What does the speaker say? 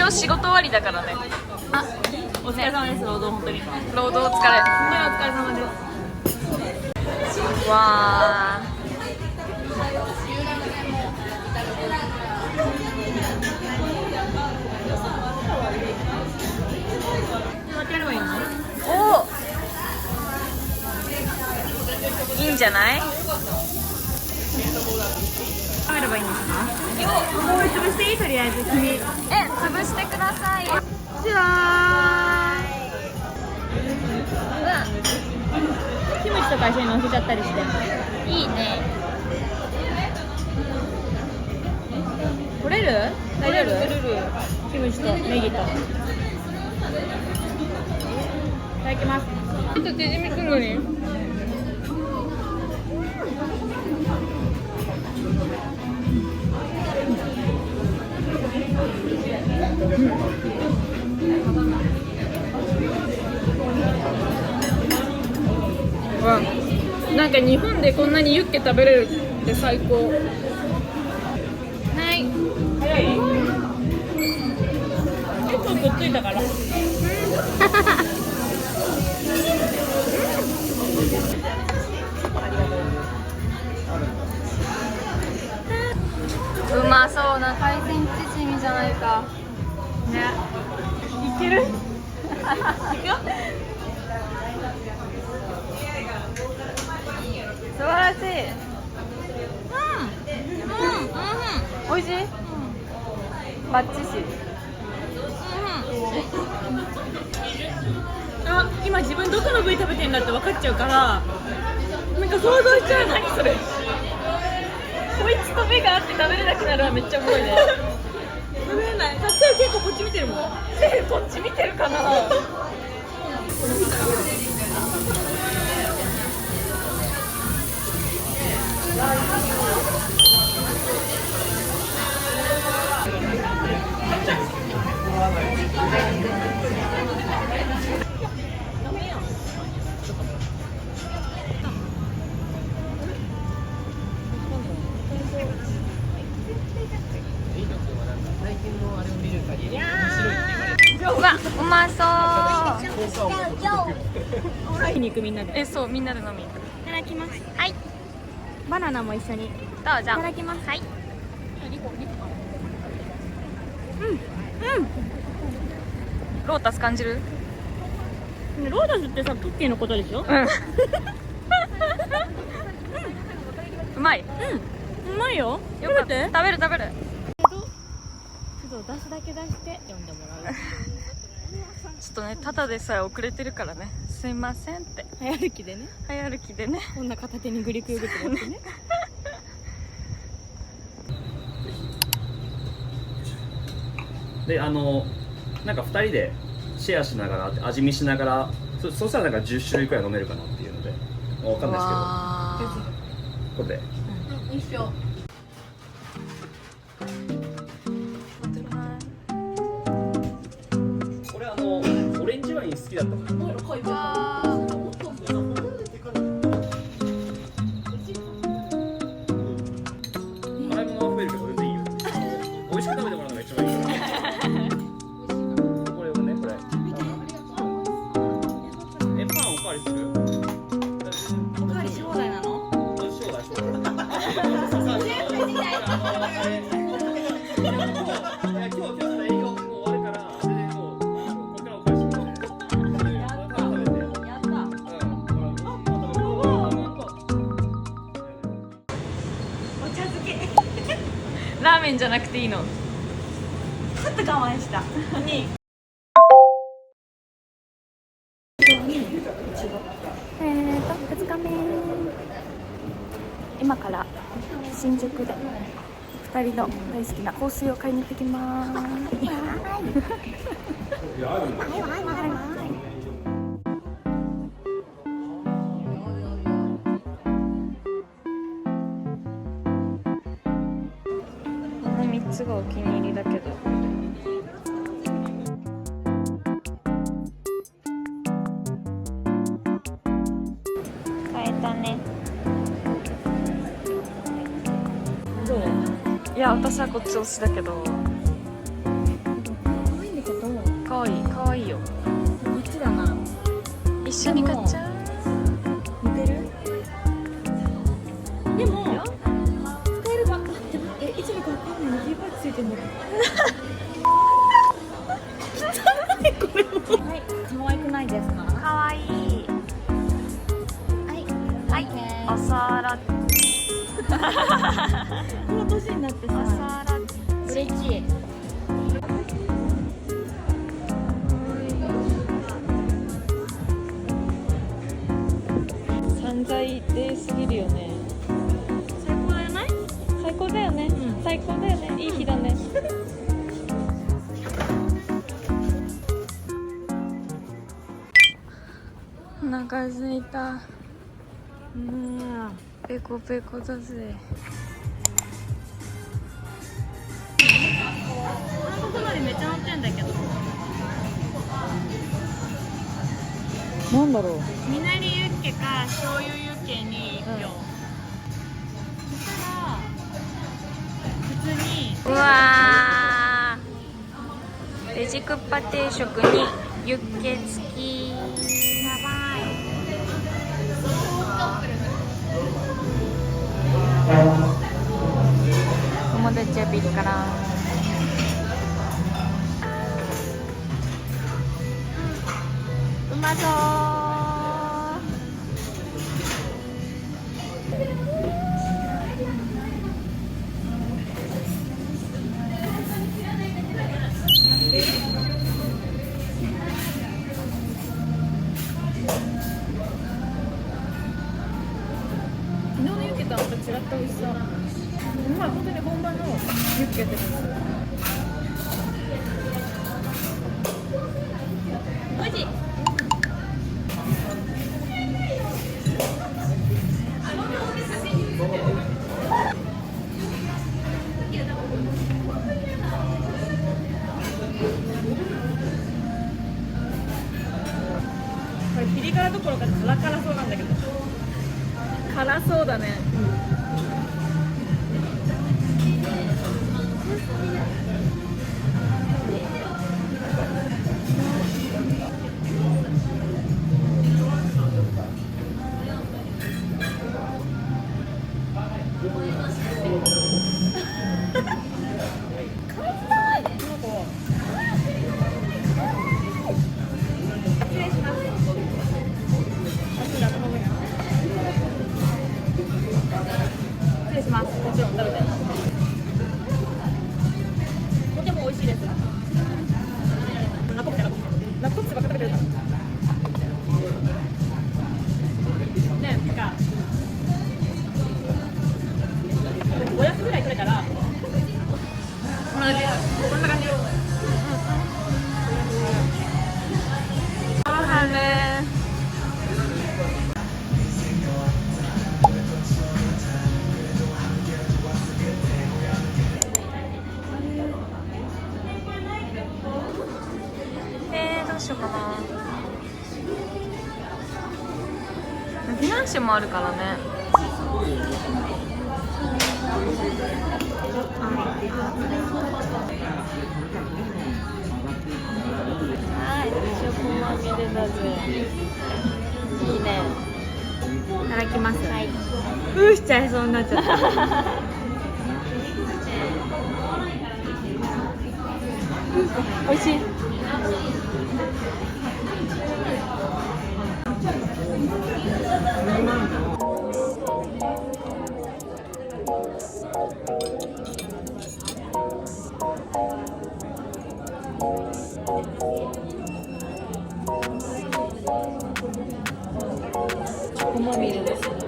一応仕事終わりだからね。あ、お疲れ様です。労働本当に。労働お疲れ。本当にお疲れ様です。わー。やればいいの？おー、いいんじゃない？食べればいいんですか？これ潰していい？とりあえず君。潰してください。じゃーキムチとか一緒に乗せちゃったりして。いいね。取れる？大丈夫？キムチとネギと。いただきます。ちょっとチヂミくんのに。なんか日本でこんなにユッケ食べれるって最高。はい。早い？結構くっついたから。うまそうな海鮮チヂミじゃないか。ね。いける？素晴らしい。美味しい？バッチシ。あ、今自分どこの部位食べてんだって分かっちゃうから、なんか想像しちゃうの。何それ？こいつと目があって食べれなくなるはめっちゃおもろいね。食べれない。さっき結構こっち見てるもん。こっち見てるかな。うわ、うまそう。肉みんなで。そう、みんなで飲みに行く。いただきます。はい、バナナも一緒に。どうぞ。いいただきます。はい。ロータス感じる？ロータスってさ、クッキーのことでしょ？うまい。うまいよ。よかった。食べる。ちょっと出すだけ出して読んでもらう。ちょっとね、ただでさえ遅れてるからね。すいませんって。早歩きでね。早歩きでね。こんな片手にグリクヨーグルト持ってね。でなんか2人でシェアしながら味見しながらそしたらなんか10種類くらい飲めるかなっていうのでわかんないですけどこれで一緒。これオレンジワイン好きだったから洗い物は増えるけど全然いいよ美味しく食べてもらうのが一番いいこれをねこれパンおかわりするおかわりし放題なの？ラーメンじゃなくていいの？ちょっと我慢した。に。2日目。今から新宿で2人の大好きな香水を買いに行ってきます。この3つがお気に入りだけど。買えたね。どう？いや、私はこっち推しだけど。緒に買っちゃう。似てる。でも使えるか。でもいつのかわかんないの。T パッチついてるの。汚いこれも。はい、可愛くないですか。かわいい。はい、お皿。この年になっておさ、皿。嬉しい。散財ですぎるよね。最高じゃない？最高だよね。うん最高だよね。いい日だね。お腹すいた。ペコペコだぜ。韓国のりめっちゃ乗ってんだけど。なんだろう。みなりユッケか醤油ユッケに1票。そしたら普通に。うわー。ベジクッパ定食にユッケ付き。やばい。友達はビルからうまそう昨日のユッケとはまた違った美味しさ。まあ本当に本場のユッケって感じ。美味しい。これピリ辛どころか辛辛そうなんだけど。辛そうだね。失礼します。もちろん食べて。とても美味しいです。ラッコプチばっか食べてるから。ね、なんか500ぐらい取れたらこんな感じ。どうしようかな。フィナンシェもあるからね。はい、チョコまみれだぜ。いいね。いただきます。はい。しちゃいそうになっちゃった。美味しい。チョコまみれですね。